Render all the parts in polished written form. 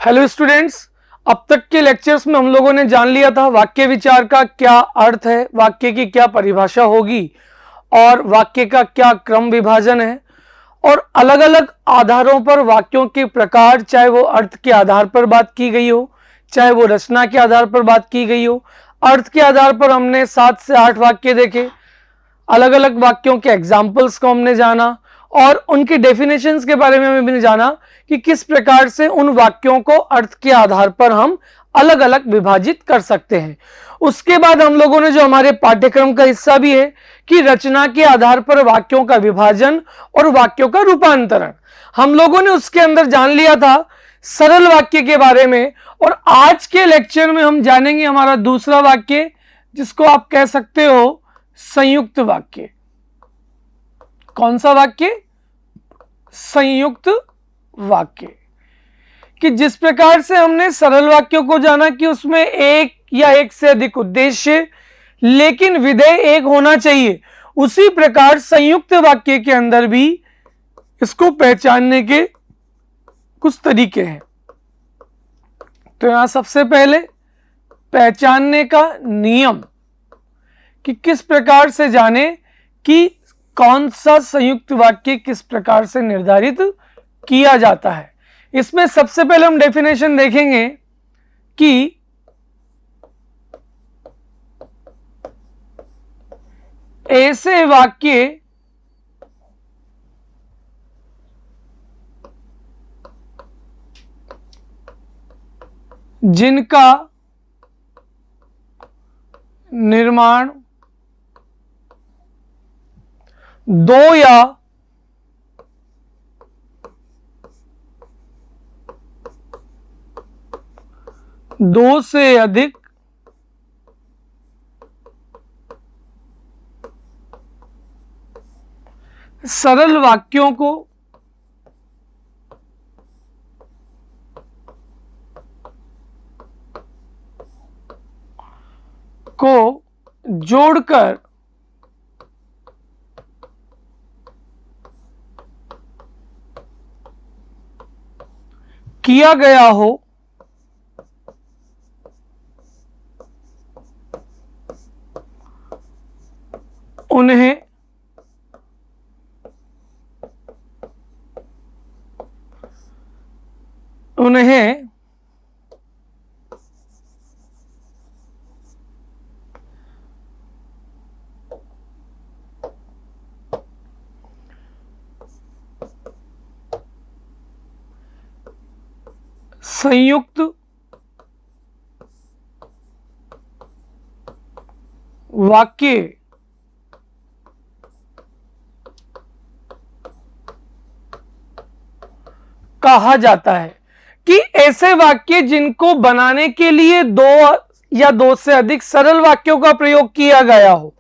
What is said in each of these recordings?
Hello students, अब तक के लेक्चर्स में हम लोगों ने जान लिया था वाक्य विचार का क्या अर्थ है, वाक्य की क्या परिभाषा होगी और वाक्य का क्या क्रम विभाजन है और अलग अलग आधारों पर वाक्यों के प्रकार, चाहे वो अर्थ के आधार पर बात की गई हो, चाहे वो रचना के आधार पर बात की गई हो। अर्थ के आधार पर हमने 7 से 8 वाक्य देखे, अलग अलग वाक्यों के एग्जाम्पल्स को हमने जाना और उनकी डेफिनेशंस के बारे में हमने जाना कि किस प्रकार से उन वाक्यों को अर्थ के आधार पर हम अलग अलग विभाजित कर सकते हैं। उसके बाद हम लोगों ने, जो हमारे पाठ्यक्रम का हिस्सा भी है, कि रचना के आधार पर वाक्यों का विभाजन और वाक्यों का रूपांतरण, हम लोगों ने उसके अंदर जान लिया था सरल वाक्य के बारे में। और आज के लेक्चर में हम जानेंगे हमारा दूसरा वाक्य, जिसको आप कह सकते हो संयुक्त वाक्य। कौन सा वाक्य? संयुक्त वाक्य। कि जिस प्रकार से हमने सरल वाक्यों को जाना कि उसमें एक या एक से अधिक उद्देश्य लेकिन विधेय एक होना चाहिए, उसी प्रकार संयुक्त वाक्य के अंदर भी इसको पहचानने के कुछ तरीके हैं। तो यहां सबसे पहले पहचानने का नियम, कि किस प्रकार से जाने कि कौन सा संयुक्त वाक्य किस प्रकार से निर्धारित किया जाता है। इसमें सबसे पहले हम डेफिनेशन देखेंगे कि ऐसे वाक्य जिनका निर्माण दो या दो से अधिक सरल वाक्यों को जोड़कर किया गया हो, उन्हें संयुक्त वाक्य कहा जाता है। कि ऐसे वाक्य जिनको बनाने के लिए दो या दो से अधिक सरल वाक्यों का प्रयोग किया गया हो।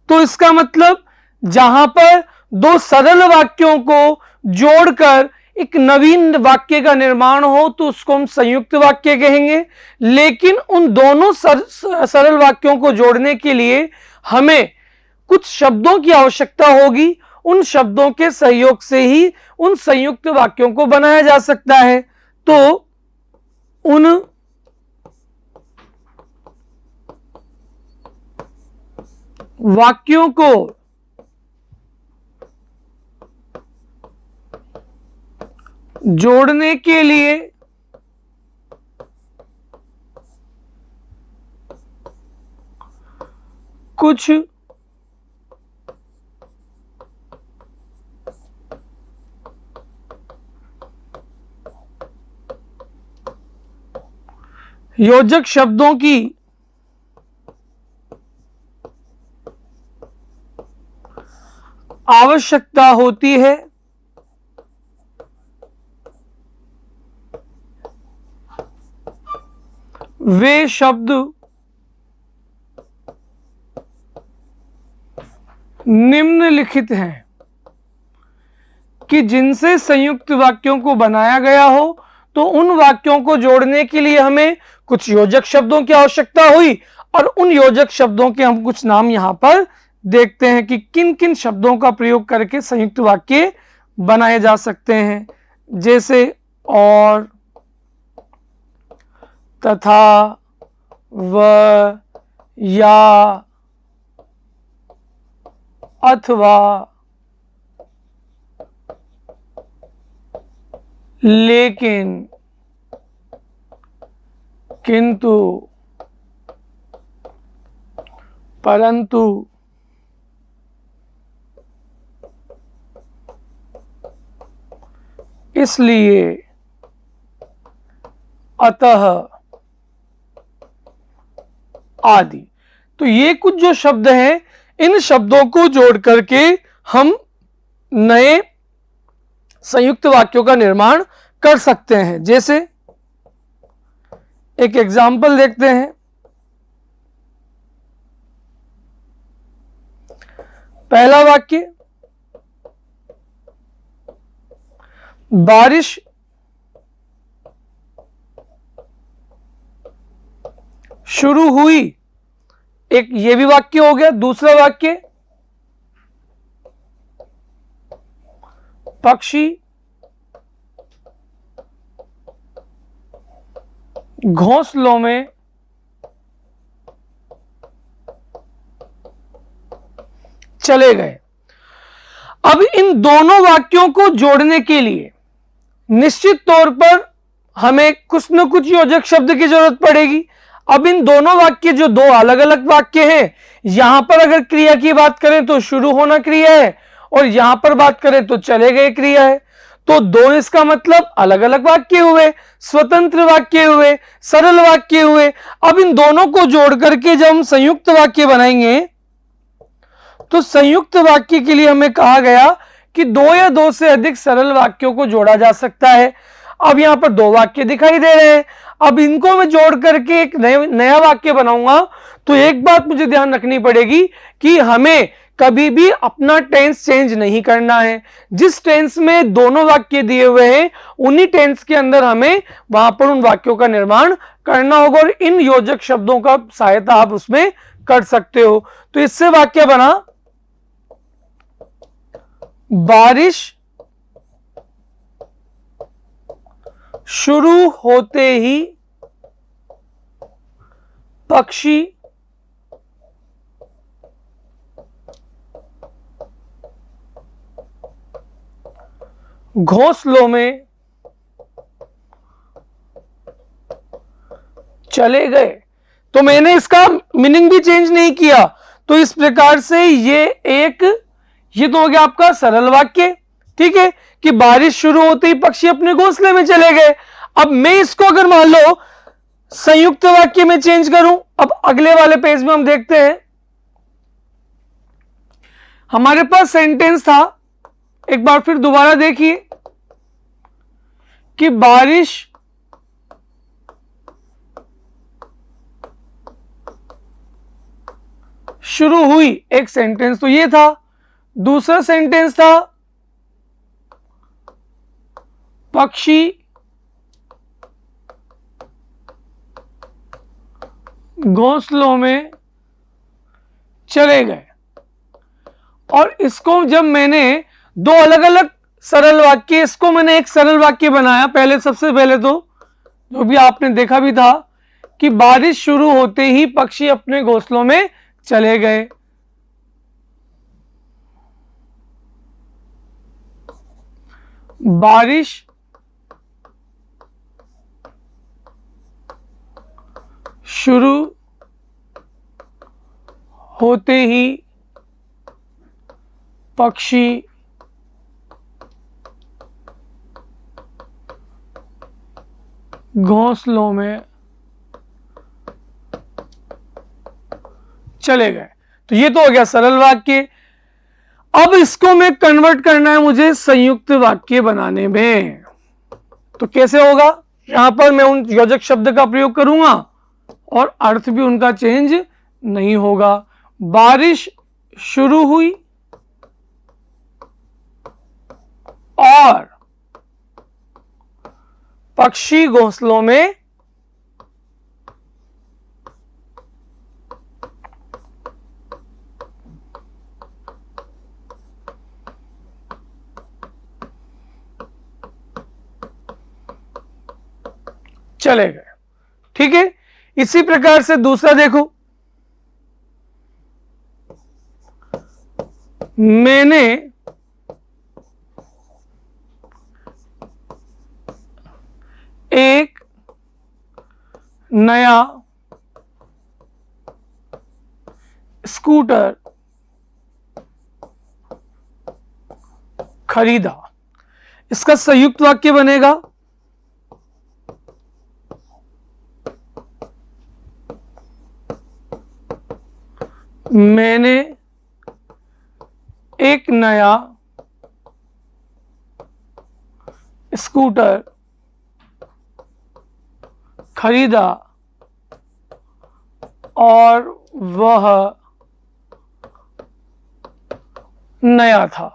तो इसका मतलब जहां पर दो सरल वाक्यों को जोड़कर एक नवीन वाक्य का निर्माण हो तो उसको हम संयुक्त वाक्य कहेंगे। लेकिन उन दोनों सरल वाक्यों को जोड़ने के लिए हमें कुछ शब्दों की आवश्यकता होगी, उन शब्दों के सहयोग से ही उन संयुक्त वाक्यों को बनाया जा सकता है। तो उन वाक्यों को जोड़ने के लिए कुछ योजक शब्दों की आवश्यकता होती है। वे शब्द निम्नलिखित हैं कि जिनसे संयुक्त वाक्यों को बनाया गया हो। तो उन वाक्यों को जोड़ने के लिए हमें कुछ योजक शब्दों की आवश्यकता हुई और उन योजक शब्दों के हम कुछ नाम यहां पर देखते हैं कि किन किन शब्दों का प्रयोग करके संयुक्त वाक्य बनाए जा सकते हैं। जैसे और, तथा व या अथवा लेकिन किंतु परंतु इसलिए अतः आदि। तो ये कुछ जो शब्द हैं, इन शब्दों को जोड़ करके हम नए संयुक्त वाक्यों का निर्माण कर सकते हैं। जैसे एक एग्जाम्पल देखते हैं। पहला वाक्य, बारिश शुरू हुई, एक ये भी वाक्य हो गया। दूसरा वाक्य, पक्षी घोंसलों में चले गए। अब इन दोनों वाक्यों को जोड़ने के लिए निश्चित तौर पर हमें कुछ न कुछ योजक शब्द की जरूरत पड़ेगी। अब इन दोनों वाक्य जो दो अलग अलग वाक्य हैं, यहां पर अगर क्रिया की बात करें तो शुरू होना क्रिया है, और यहां पर बात करें तो चले गए क्रिया है। तो दो इसका मतलब अलग अलग वाक्य हुए, स्वतंत्र वाक्य हुए, सरल वाक्य हुए। अब इन दोनों को जोड़ करके जब हम संयुक्त वाक्य बनाएंगे, तो संयुक्त वाक्य के लिए हमें कहा गया कि दो या दो से अधिक सरल वाक्यों को जोड़ा जा सकता है। अब यहां पर दो वाक्य दिखाई दे रहे हैं। अब इनको मैं जोड़ करके एक नया वाक्य बनाऊंगा, तो एक बात मुझे ध्यान रखनी पड़ेगी कि हमें कभी भी अपना टेंस चेंज नहीं करना है। जिस टेंस में दोनों वाक्य दिए हुए हैं, उन्हीं टेंस के अंदर हमें वहां पर उन वाक्यों का निर्माण करना होगा, और इन योजक शब्दों का सहायता आप उसमें कर सकते हो। तो इससे वाक्य बना, बारिश शुरू होते ही पक्षी घोंसलों में चले गए। तो मैंने इसका मीनिंग भी चेंज नहीं किया। तो इस प्रकार से ये तो हो गया आपका सरल वाक्य, ठीक है, कि बारिश शुरू होते ही पक्षी अपने घोंसले में चले गए। अब मैं इसको अगर मान लो संयुक्त वाक्य में चेंज करूं, अब अगले वाले पेज में हम देखते हैं, हमारे पास सेंटेंस था, एक बार फिर दोबारा देखिए कि बारिश शुरू हुई, एक सेंटेंस तो ये था। दूसरा सेंटेंस था पक्षी घोंसलों में चले गए। और इसको जब मैंने दो अलग अलग सरल वाक्य, इसको मैंने एक सरल वाक्य बनाया। पहले सबसे पहले तो जो भी आपने देखा भी था कि बारिश शुरू होते ही पक्षी अपने घोंसलों में चले गए। बारिश शुरू होते ही पक्षी घोंसलों में चले गए। तो ये तो हो गया सरल वाक्य। अब इसको मैं कन्वर्ट करना है मुझे संयुक्त वाक्य बनाने में। तो कैसे होगा? यहां पर मैं उन योजक शब्द का प्रयोग करूंगा और अर्थ भी उनका चेंज नहीं होगा। बारिश शुरू हुई और पक्षी घोंसलों में चले गए। ठीक है, इसी प्रकार से दूसरा देखो, मैंने एक नया स्कूटर खरीदा। इसका संयुक्त वाक्य बनेगा मैंने एक नया स्कूटर खरीदा और वह नया था।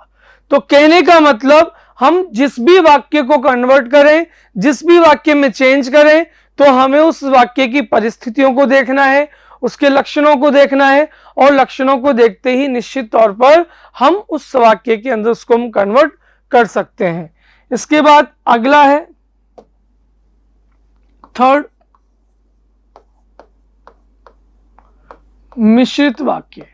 तो कहने का मतलब हम जिस भी वाक्य को कन्वर्ट करें, जिस भी वाक्य में चेंज करें, तो हमें उस वाक्य की परिस्थितियों को देखना है, उसके लक्षणों को देखना है, और लक्षणों को देखते ही निश्चित तौर पर हम उस वाक्य के अंदर उसको हम कन्वर्ट कर सकते हैं। इसके बाद अगला है थर्ड, मिश्रित वाक्य।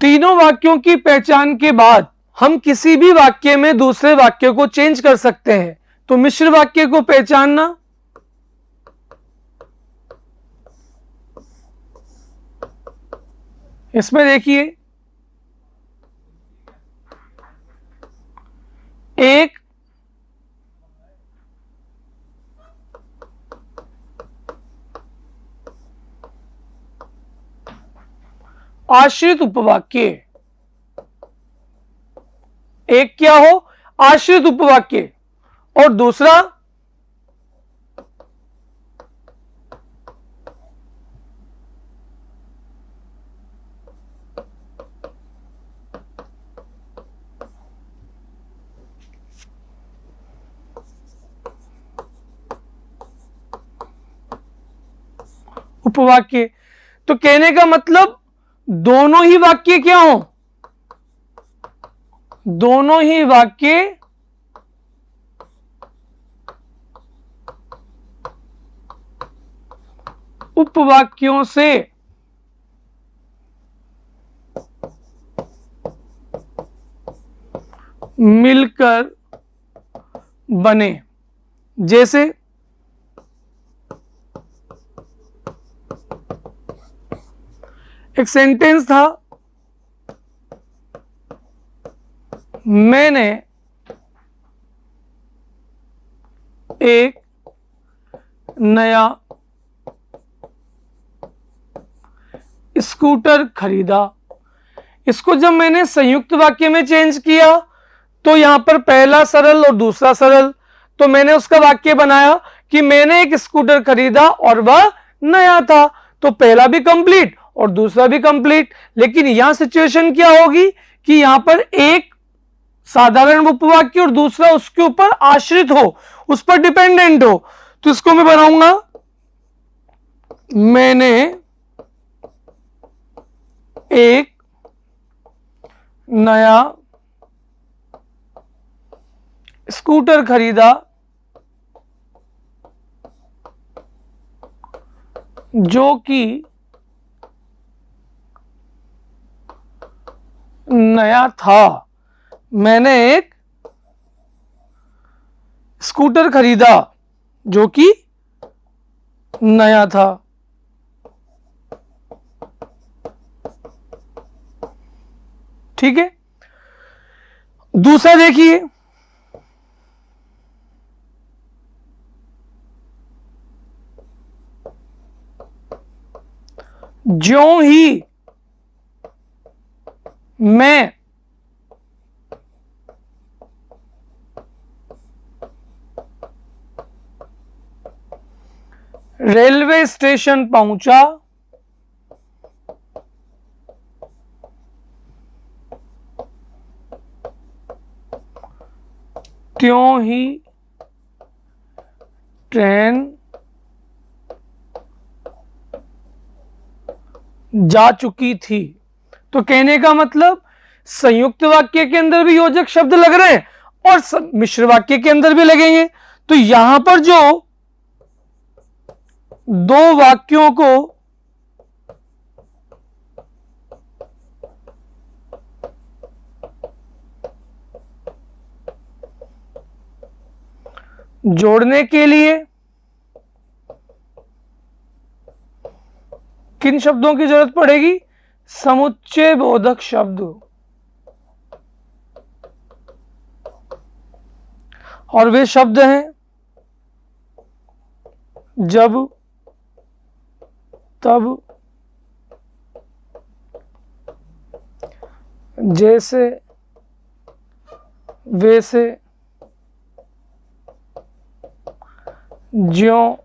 तीनों वाक्यों की पहचान के बाद हम किसी भी वाक्य में दूसरे वाक्य को चेंज कर सकते हैं। तो मिश्र वाक्य को पहचानना, इसमें देखिए एक आश्रित उपवाक्य, एक क्या हो, आश्रित उपवाक्य, और दूसरा उपवाक्य। तो कहने का मतलब दोनों ही वाक्य क्या हो, दोनों ही वाक्य उपवाक्यों से मिलकर बने। जैसे एक सेंटेंस था, मैंने एक नया स्कूटर खरीदा। इसको जब मैंने संयुक्त वाक्य में चेंज किया तो यहां पर पहला सरल और दूसरा सरल, तो मैंने उसका वाक्य बनाया कि मैंने एक स्कूटर खरीदा और वह नया था। तो पहला भी कंप्लीट और दूसरा भी कंप्लीट। लेकिन यहां सिचुएशन क्या होगी कि यहां पर एक साधारण उपवाक्य और दूसरा उसके ऊपर आश्रित हो, उस पर डिपेंडेंट हो। तो इसको मैं बनाऊंगा, मैंने एक नया स्कूटर खरीदा जो कि नया था। मैंने एक स्कूटर खरीदा जो कि नया था। ठीक है, दूसरा देखिए, ज्यों ही मैं रेलवे स्टेशन पहुंचा त्यों ही ट्रेन जा चुकी थी। तो कहने का मतलब संयुक्त वाक्य के अंदर भी योजक शब्द लग रहे हैं और मिश्र वाक्य के अंदर भी लगेंगे। तो यहां पर जो दो वाक्यों को जोड़ने के लिए किन शब्दों की जरूरत पड़ेगी? समुच्चय बोधक शब्द। और वे शब्द हैं जब, तब, जैसे, वैसे, ज्यों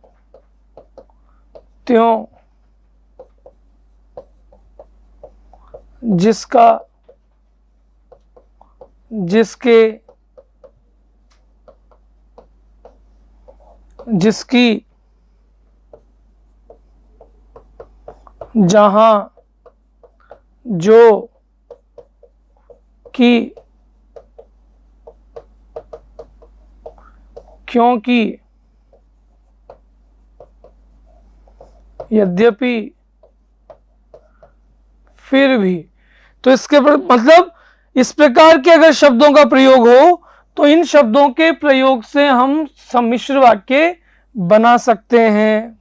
त्यों, जिसका, जिसके, जिसकी, जहां, जो, कि, क्योंकि, यद्यपि, फिर भी। तो इसके मतलब इस प्रकार के अगर शब्दों का प्रयोग हो तो इन शब्दों के प्रयोग से हम सम्मिश्र वाक्य बना सकते हैं।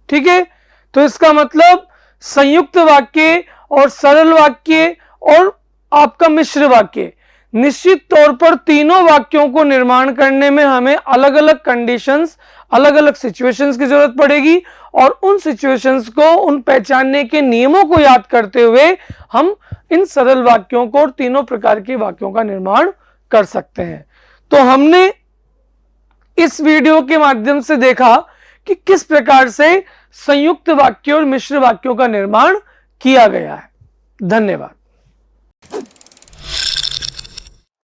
ठीक है, तो इसका मतलब संयुक्त वाक्य और सरल वाक्य और आपका मिश्र वाक्य, निश्चित तौर पर तीनों वाक्यों को निर्माण करने में हमें अलग अलग कंडीशंस, अलग अलग सिचुएशंस की जरूरत पड़ेगी और उन सिचुएशंस को, उन पहचानने के नियमों को याद करते हुए हम इन सरल वाक्यों को और तीनों प्रकार के वाक्यों का निर्माण कर सकते हैं। तो हमने इस वीडियो के माध्यम से देखा कि किस प्रकार से संयुक्त वाक्य और मिश्र वाक्यों का निर्माण किया गया है। धन्यवाद।